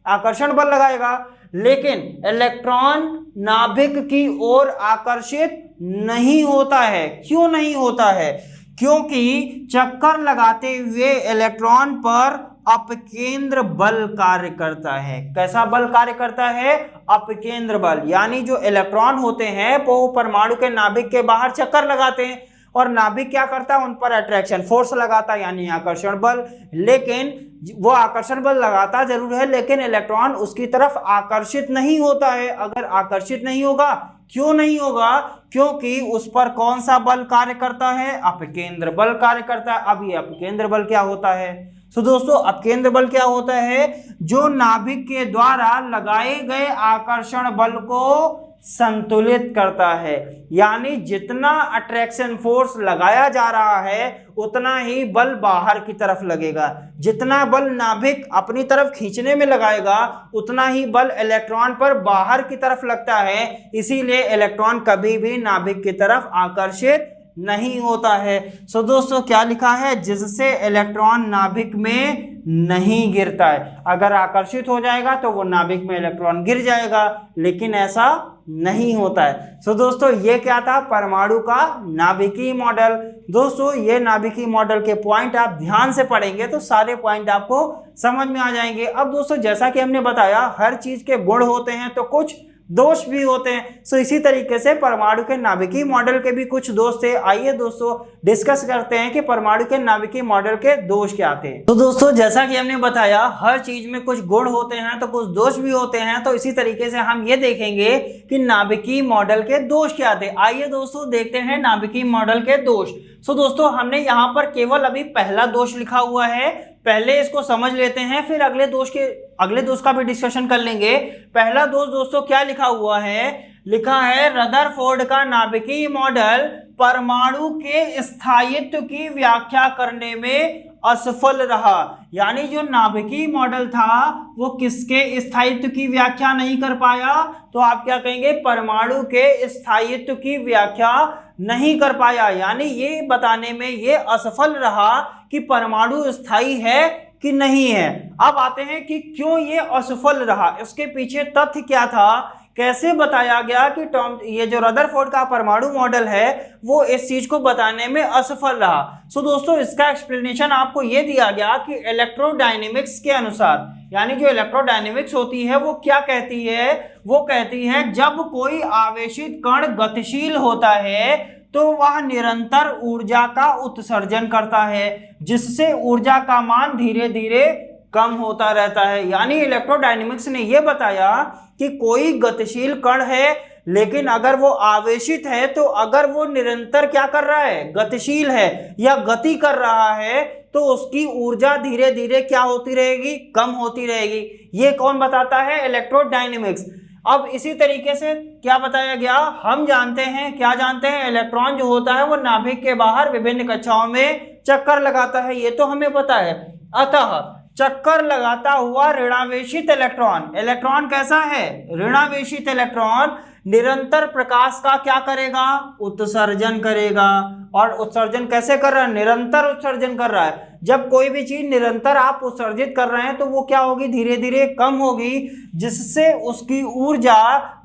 आकर्षण बल लगाएगा। लेकिन इलेक्ट्रॉन नाभिक की ओर आकर्षित नहीं होता है। क्यों नहीं होता है? क्योंकि चक्कर लगाते हुए इलेक्ट्रॉन पर अपकेंद्र बल कार्य करता है। कैसा बल कार्य करता है? अपकेंद्र बल। यानी जो इलेक्ट्रॉन होते हैं वो परमाणु के नाभिक के बाहर चक्कर लगाते हैं और नाभिक क्या करता है? उन पर अट्रैक्शन फोर्स लगाता है यानी आकर्षण बल। लेकिन वो आकर्षण बल लगाता जरूर है लेकिन इलेक्ट्रॉन उसकी तरफ आकर्षित नहीं होता है। अगर आकर्षित नहीं होगा, क्यों नहीं होगा? क्योंकि उस पर कौन सा बल कार्य करता है? अपकेंद्र बल कार्य करता है। अब ये अपकेंद्र बल क्या होता है? तो दोस्तों अपकेंद्र बल क्या होता है? जो नाभिक के द्वारा लगाए गए आकर्षण बल को संतुलित करता है। यानी जितना अट्रैक्शन फोर्स लगाया जा रहा है उतना ही बल बाहर की तरफ लगेगा। जितना बल नाभिक अपनी तरफ खींचने में लगाएगा उतना ही बल इलेक्ट्रॉन पर बाहर की तरफ लगता है। इसीलिए इलेक्ट्रॉन कभी भी नाभिक की तरफ आकर्षित नहीं होता है। सो दोस्तों क्या लिखा है? जिससे इलेक्ट्रॉन नाभिक में नहीं गिरता है। अगर आकर्षित हो जाएगा तो वो नाभिक में इलेक्ट्रॉन गिर जाएगा, लेकिन ऐसा नहीं होता है। सो दोस्तों ये क्या था? परमाणु का नाभिकीय मॉडल। दोस्तों ये नाभिकीय मॉडल के पॉइंट आप ध्यान से पढ़ेंगे तो सारे पॉइंट आपको समझ में आ जाएंगे। अब दोस्तों जैसा कि हमने बताया हर चीज के गुण होते हैं तो कुछ दोष भी होते हैं। सो इसी तरीके से परमाणु के नाभिकीय मॉडल के भी कुछ दोष थे। आइए दोस्तों डिस्कस करते हैं कि परमाणु के नाभिकीय मॉडल के दोष क्या थे। तो दोस्तों जैसा कि हमने बताया हर चीज में कुछ गुण होते हैं तो कुछ दोष भी होते हैं, तो इसी तरीके से हम ये देखेंगे कि नाभिकीय मॉडल के दोष क्या थे। आइए दोस्तों देखते हैं नाभिकीय मॉडल के दोष। सो दोस्तों हमने यहाँ पर केवल अभी पहला दोष लिखा हुआ है, पहले इसको समझ लेते हैं, फिर अगले दोष का भी डिस्कशन कर लेंगे। पहला दोष दोस्तों क्या लिखा हुआ है, लिखा है रदरफोर्ड का नाभिकीय मॉडल परमाणु के स्थायित्व की व्याख्या करने में असफल रहा। यानी जो नाभिकीय मॉडल था वो किसके स्थायित्व की व्याख्या नहीं कर पाया, तो आप क्या कहेंगे, परमाणु के स्थायित्व की व्याख्या नहीं कर पाया। यानी ये बताने में ये असफल रहा कि परमाणु स्थायी है कि नहीं है। अब आते हैं कि क्यों ये असफल रहा, इसके पीछे तथ्य क्या था, कैसे बताया गया कि ये जो रदरफोर्ड का परमाणु मॉडल है वो इस चीज को बताने में असफल रहा। सो दोस्तों इसका एक्सप्लेनेशन आपको ये दिया गया कि इलेक्ट्रोडायनेमिक्स के अनुसार, यानी जो इलेक्ट्रोडायनेमिक्स होती है वो क्या कहती है, वो कहती है जब कोई आवेशित कण गतिशील होता है तो वह निरंतर ऊर्जा का उत्सर्जन करता है, जिससे ऊर्जा का मान धीरे धीरे कम होता रहता है। यानी इलेक्ट्रोडायनेमिक्स ने यह बताया कि कोई गतिशील कण है, लेकिन अगर वो आवेशित है तो अगर वो निरंतर क्या कर रहा है, गतिशील है या गति कर रहा है, तो उसकी ऊर्जा धीरे धीरे क्या होती रहेगी, कम होती रहेगी। ये कौन बताता है, इलेक्ट्रोडायनेमिक्स। अब इसी तरीके से क्या बताया गया, हम जानते हैं, क्या जानते हैं, इलेक्ट्रॉन जो होता है वो नाभिक के बाहर विभिन्न कक्षाओं में चक्कर लगाता है, ये तो हमें पता है। अतः चक्कर लगाता हुआ ऋणावेशित इलेक्ट्रॉन कैसा है, ऋणावेशित इलेक्ट्रॉन निरंतर प्रकाश का क्या करेगा, उत्सर्जन करेगा। और उत्सर्जन कैसे कर रहा है, निरंतर उत्सर्जन कर रहा है। जब कोई भी चीज निरंतर आप उत्सर्जित कर रहे हैं तो वो क्या होगी, धीरे धीरे कम होगी, जिससे उसकी ऊर्जा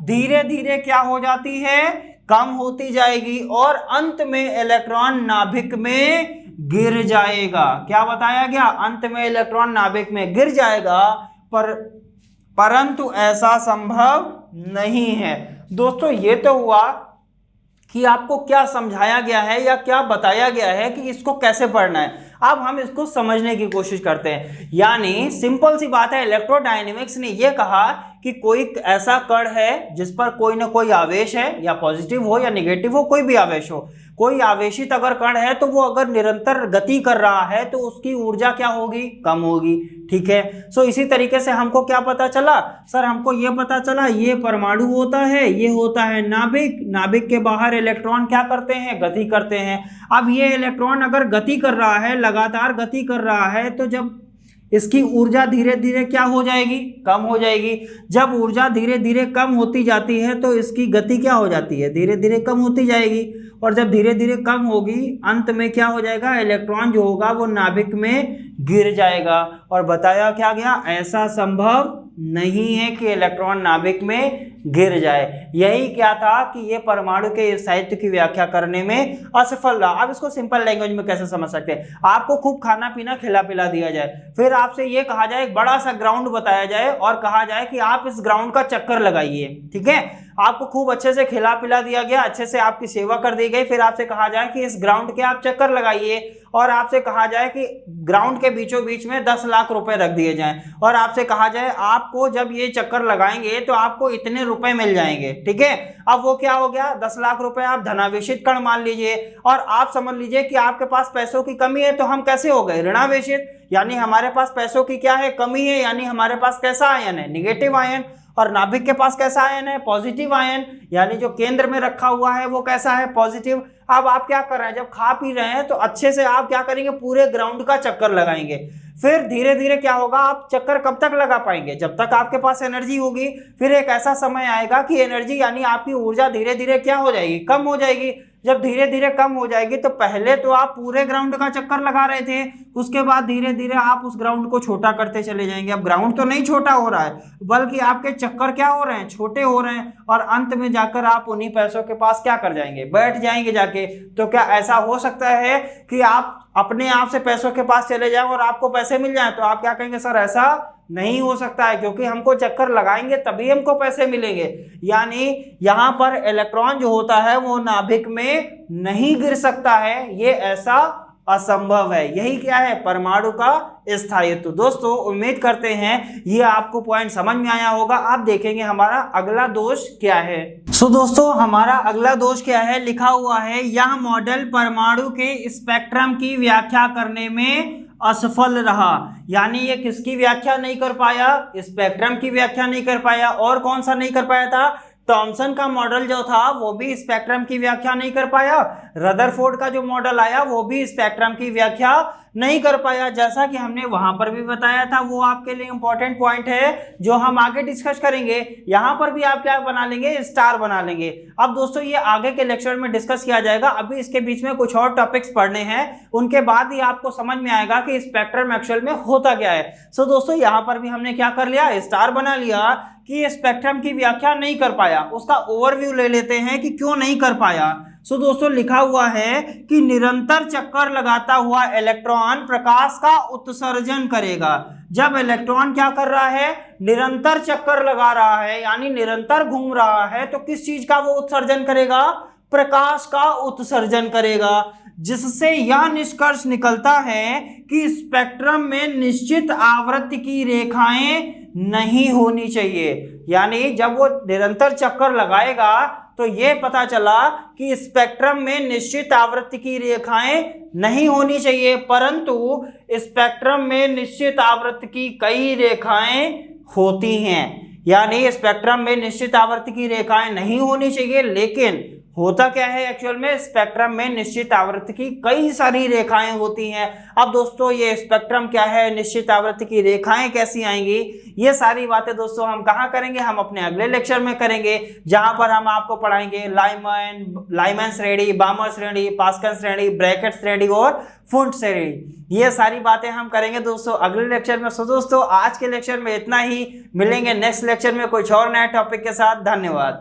धीरे धीरे क्या हो जाती है, कम होती जाएगी और अंत में इलेक्ट्रॉन नाभिक में गिर जाएगा। क्या बताया गया, अंत में इलेक्ट्रॉन नाभिक में गिर जाएगा, परंतु ऐसा संभव नहीं है। दोस्तों ये तो हुआ कि आपको क्या समझाया गया है या क्या बताया गया है कि इसको कैसे पढ़ना है। अब हम इसको समझने की कोशिश करते हैं। यानी सिंपल सी बात है, इलेक्ट्रोडायनेमिक्स ने यह कहा कि कोई ऐसा कण है जिस पर कोई ना कोई आवेश है, या पॉजिटिव हो या नेगेटिव हो, कोई भी आवेश हो, कोई आवेशित अगर कण है तो वो अगर निरंतर गति कर रहा है तो उसकी ऊर्जा क्या होगी, कम होगी। ठीक है, सो इसी तरीके से हमको क्या पता चला, सर हमको ये पता चला ये परमाणु होता है, ये होता है नाभिक, नाभिक के बाहर इलेक्ट्रॉन क्या करते हैं, गति करते हैं। अब ये इलेक्ट्रॉन अगर गति कर रहा है, लगातार गति कर रहा है, तो जब इसकी ऊर्जा धीरे धीरे क्या हो जाएगी, कम हो जाएगी। जब ऊर्जा धीरे धीरे कम होती जाती है तो इसकी गति क्या हो जाती है, धीरे धीरे कम होती जाएगी। और जब धीरे धीरे कम होगी, अंत में क्या हो जाएगा, इलेक्ट्रॉन जो होगा वो नाभिक में गिर जाएगा। और बताया क्या गया, ऐसा संभव नहीं है कि इलेक्ट्रॉन नाभिक में गिर जाए। यही क्या था कि ये परमाणु के स्थायित्व की व्याख्या करने में असफल रहा। अब इसको सिंपल लैंग्वेज में कैसे समझ सकते हैं, आपको खूब खाना पीना खिला पिला दिया जाए, फिर आपसे ये कहा जाए, एक बड़ा सा ग्राउंड बताया जाए और कहा जाए कि आप इस ग्राउंड का चक्कर लगाइए। ठीक है, आपको खूब अच्छे से खिला पिला दिया गया, अच्छे से आपकी सेवा कर दी गई, फिर आपसे कहा जाए कि इस ग्राउंड के आप चक्कर लगाइए, और आपसे कहा जाए कि ग्राउंड के बीचों बीच में 10 लाख रुपए रख दिए जाएं, और आपसे कहा जाए आपको जब ये चक्कर लगाएंगे तो आपको इतने रुपए मिल जाएंगे। ठीक है, अब वो क्या हो गया, 10 लाख रुपए आप धनावेशित कण मान लीजिए, और आप समझ लीजिए कि आपके पास पैसों की कमी है, तो हम कैसे हो गए, ऋणावेशित। यानी हमारे पास पैसों की क्या है, कमी है, यानी हमारे पास कैसा आयन है, निगेटिव आयन। और नाभिक के पास कैसा आयन है, पॉजिटिव आयन, यानी जो केंद्र में रखा हुआ है वो कैसा है, पॉजिटिव। अब आप क्या कर रहे हैं, जब खा पी रहे हैं तो अच्छे से आप क्या करेंगे, पूरे ग्राउंड का चक्कर लगाएंगे। फिर धीरे धीरे क्या होगा, आप चक्कर कब तक लगा पाएंगे, जब तक आपके पास एनर्जी होगी। फिर एक ऐसा समय आएगा कि एनर्जी यानी आपकी ऊर्जा धीरे धीरे क्या हो जाएगी, कम हो जाएगी। जब धीरे धीरे कम हो जाएगी तो पहले तो आप पूरे ग्राउंड का चक्कर लगा रहे थे, उसके बाद धीरे धीरे आप उस ग्राउंड को छोटा करते चले जाएंगे। अब ग्राउंड तो नहीं छोटा हो रहा है, बल्कि आपके चक्कर क्या हो रहे हैं, छोटे हो रहे हैं, और अंत में जाकर आप उन्हीं पैसों के पास क्या कर जाएंगे, बैठ जाएंगे जाके। तो क्या ऐसा हो सकता है कि आप अपने आप से पैसों के पास चले जाएं और आपको पैसे मिल जाएं? तो आप क्या कहेंगे, सर ऐसा नहीं हो सकता है, क्योंकि हमको चक्कर लगाएंगे तभी हमको पैसे मिलेंगे। यानी यहाँ पर इलेक्ट्रॉन जो होता है वो नाभिक में नहीं गिर सकता है, ये ऐसा असंभव है। यही क्या है, परमाणु का स्थायित्व। दोस्तों उम्मीद करते हैं ये आपको पॉइंट समझ में आया होगा। आप देखेंगे हमारा अगला दोष क्या है। दोस्तों हमारा अगला दोष क्या है, लिखा हुआ है यह मॉडल परमाणु के स्पेक्ट्रम की व्याख्या करने में असफल रहा। यानी ये किसकी व्याख्या नहीं कर पाया, स्पेक्ट्रम की व्याख्या नहीं कर पाया। और कौन सा नहीं कर पाया था, थॉमसन का मॉडल जो था वो भी स्पेक्ट्रम की व्याख्या नहीं कर पाया। रदरफोर्ड का जो मॉडल आया वो भी स्पेक्ट्रम की व्याख्या नहीं कर पाया। जैसा कि हमने वहां पर भी बताया था, वो आपके लिए इंपॉर्टेंट पॉइंट है जो हम आगे डिस्कस करेंगे। यहां पर भी आप क्या बना लेंगे, स्टार बना लेंगे। अब दोस्तों ये आगे के लेक्चर में डिस्कस किया जाएगा। अभी इसके बीच में कुछ और टॉपिक्स पढ़ने हैं, उनके बाद ही आपको समझ में आएगा कि स्पेक्ट्रम एक्चुअल में होता क्या है। दोस्तों यहां पर भी हमने क्या कर लिया, स्टार बना लिया कि स्पेक्ट्रम की व्याख्या नहीं कर पाया। उसका ओवरव्यू ले लेते हैं कि क्यों नहीं कर पाया। दोस्तों लिखा हुआ है कि निरंतर चक्कर लगाता हुआ इलेक्ट्रॉन प्रकाश का उत्सर्जन करेगा। जब इलेक्ट्रॉन क्या कर रहा है, निरंतर चक्कर लगा रहा है, यानी निरंतर घूम रहा है, तो किस चीज का वो उत्सर्जन करेगा, प्रकाश का उत्सर्जन करेगा। जिससे यह निष्कर्ष निकलता है कि स्पेक्ट्रम में निश्चित आवृत्ति की रेखाएं नहीं होनी चाहिए। यानी जब वो निरंतर चक्कर लगाएगा तो ये पता चला कि स्पेक्ट्रम में निश्चित आवृत्ति की रेखाएं नहीं होनी चाहिए, परंतु स्पेक्ट्रम में निश्चित आवृत्ति की कई रेखाएं होती हैं। यानी स्पेक्ट्रम में निश्चित आवृत्ति की रेखाएं नहीं होनी चाहिए, लेकिन होता क्या है एक्चुअल में, स्पेक्ट्रम में निश्चित आवृत्ति की कई सारी रेखाएं होती हैं। अब दोस्तों ये स्पेक्ट्रम क्या है, निश्चित आवृत्ति की रेखाएं कैसी आएंगी, ये सारी बातें दोस्तों हम कहाँ करेंगे, हम अपने अगले लेक्चर में करेंगे, जहां पर हम आपको पढ़ाएंगे लाइमैन श्रेणी, बामर श्रेणी, पास्कल श्रेणी, ब्रैकेट श्रेणी और फुंट श्रेणी। ये सारी बातें हम करेंगे दोस्तों अगले लेक्चर में। दोस्तों आज के लेक्चर में इतना ही, मिलेंगे नेक्स्ट लेक्चर में कुछ और नए टॉपिक के साथ। धन्यवाद।